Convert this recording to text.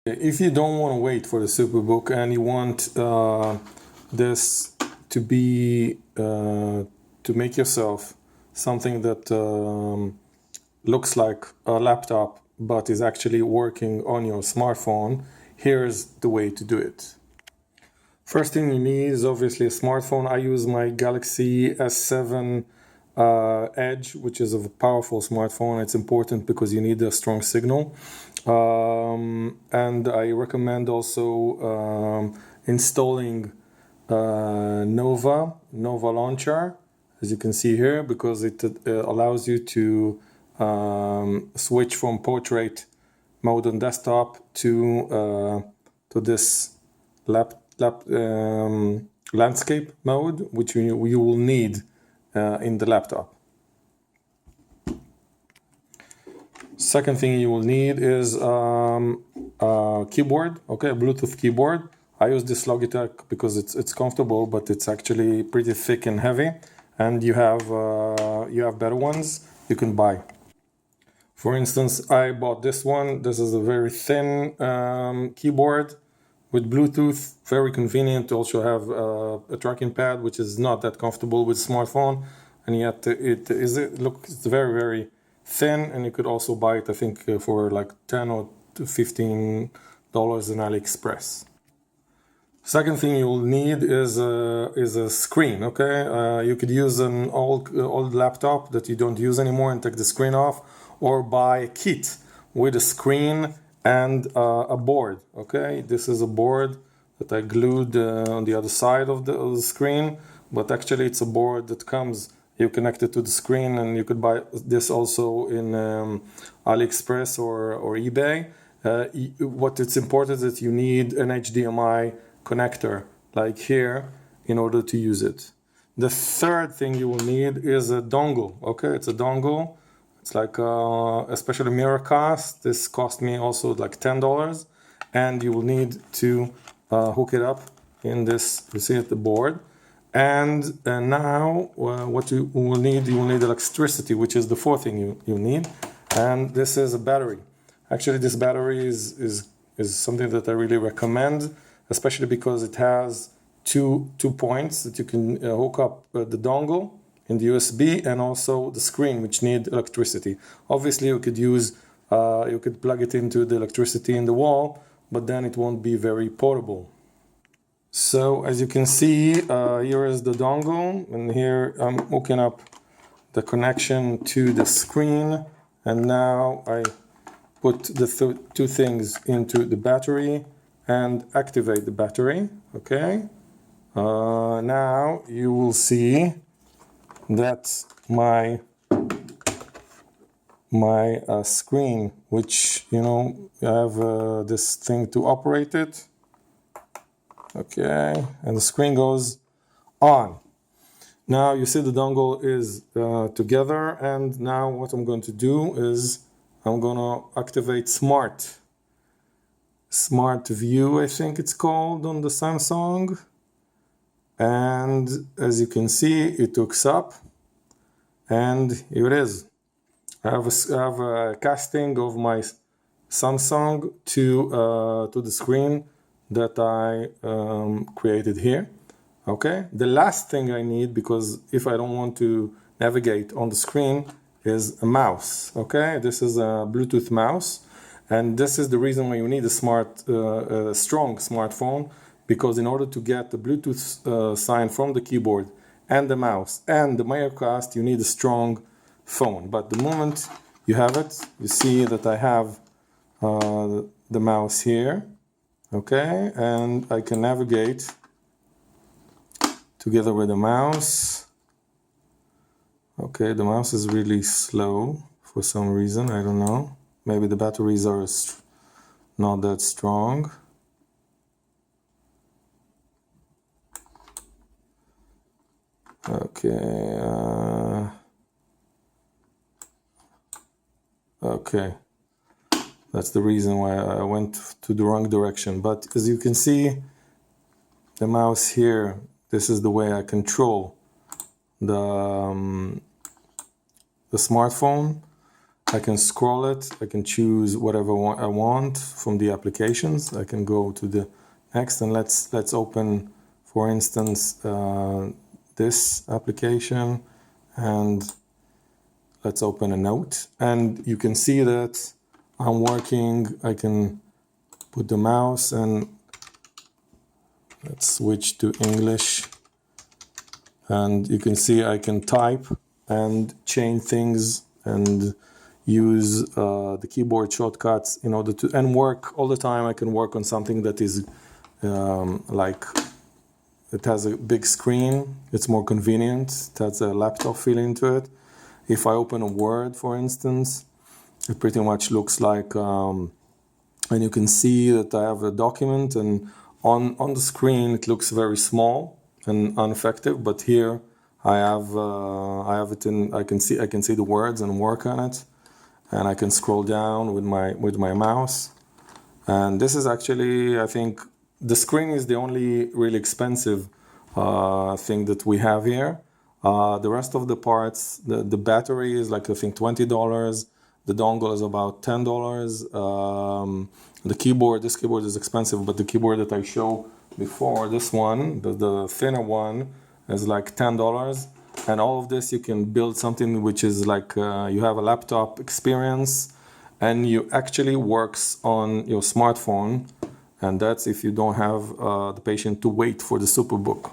If you don't want to wait for the SUPERBOOK and you want this to be to make yourself something that looks like a laptop but is actually working on your smartphone, here's the way to do it. First thing you need is obviously a smartphone. I use my Galaxy S7 Edge, which is a powerful smartphone. It's important because you need a strong signal. And I recommend also installing Nova Launcher, as you can see here, because it allows you to switch from portrait mode on desktop to this landscape mode, which you will need in the laptop. Second thing you will need is a keyboard, okay, a Bluetooth keyboard. I use this Logitech because it's comfortable, but it's actually pretty thick and heavy. And you have better ones you can buy. For instance, I bought this one. This is a very thin keyboard with Bluetooth, very convenient. To also have a tracking pad, which is not that comfortable with smartphone, and yet it's very, very thin, and you could also buy it, I think, for like $10 or $15 in AliExpress. Second thing you'll need is a screen. Okay, you could use an old laptop that you don't use anymore and take the screen off, or buy a kit with a screen and a board. Okay, this is a board that I glued on the other side of the screen, but actually it's a board that comes. You connect it to the screen, and you could buy this also in AliExpress or eBay. What it's important is that you need an HDMI connector, like here, in order to use it. The third thing you will need is a dongle. Okay, it's a dongle. It's like especially Miracast. This cost me also like $10, and you will need to hook it up in this. You see at the board. And now what you will need electricity, which is the fourth thing you need. And this is a battery. Actually, this battery is something that I really recommend, especially because it has two points that you can hook up the dongle in the USB and also the screen, which need electricity. Obviously, you could plug it into the electricity in the wall, but then it won't be very portable. So as you can see, here is the dongle, and here I'm hooking up the connection to the screen, and now I put the two things into the battery and activate the battery. Okay, now you will see that my screen, which I have this thing to operate it. Okay, and the screen goes on. Now you see the dongle is together, and now what I'm going to do is I'm going to activate Smart View, I think it's called on the Samsung. And as you can see, it hooks up, and here it is. I have a casting of my Samsung to the screen that I created here. Okay, the last thing I need, because if I don't want to navigate on the screen, is a mouse. Okay, this is a Bluetooth mouse, and this is the reason why you need a strong smartphone, because in order to get the Bluetooth sign from the keyboard and the mouse and the Miracast, you need a strong phone. But the moment you have it, you see that I have the mouse here. Okay, and I can navigate together with the mouse. Okay, the mouse is really slow for some reason, I don't know. Maybe the batteries are not that strong. Okay, okay. That's the reason why I went to the wrong direction. But as you can see, the mouse here, this is the way I control the smartphone. I can scroll it. I can choose whatever I want from the applications. I can go to the next, and let's open, for instance, this application, and let's open a note. And you can see that I'm working. I can put the mouse, and let's switch to English. And you can see I can type and change things and use the keyboard shortcuts in order to, and work all the time. I can work on something that is like, it has a big screen. It's more convenient. It has a laptop feeling to it. If I open a Word, for instance, it pretty much looks like, and you can see that I have a document, and on the screen it looks very small and ineffective. But here I have it in. I can see the words and work on it, and I can scroll down with my mouse. And this is actually, I think, the screen is the only really expensive thing that we have here. The rest of the parts, the battery is like, I think, $20. The dongle is about $10. The keyboard, this keyboard is expensive, but the keyboard that I show before, this one, the thinner one, is like $10. And all of this, you can build something which is like, you have a laptop experience, and you actually works on your smartphone. And that's if you don't have the patience to wait for the SUPERBOOK.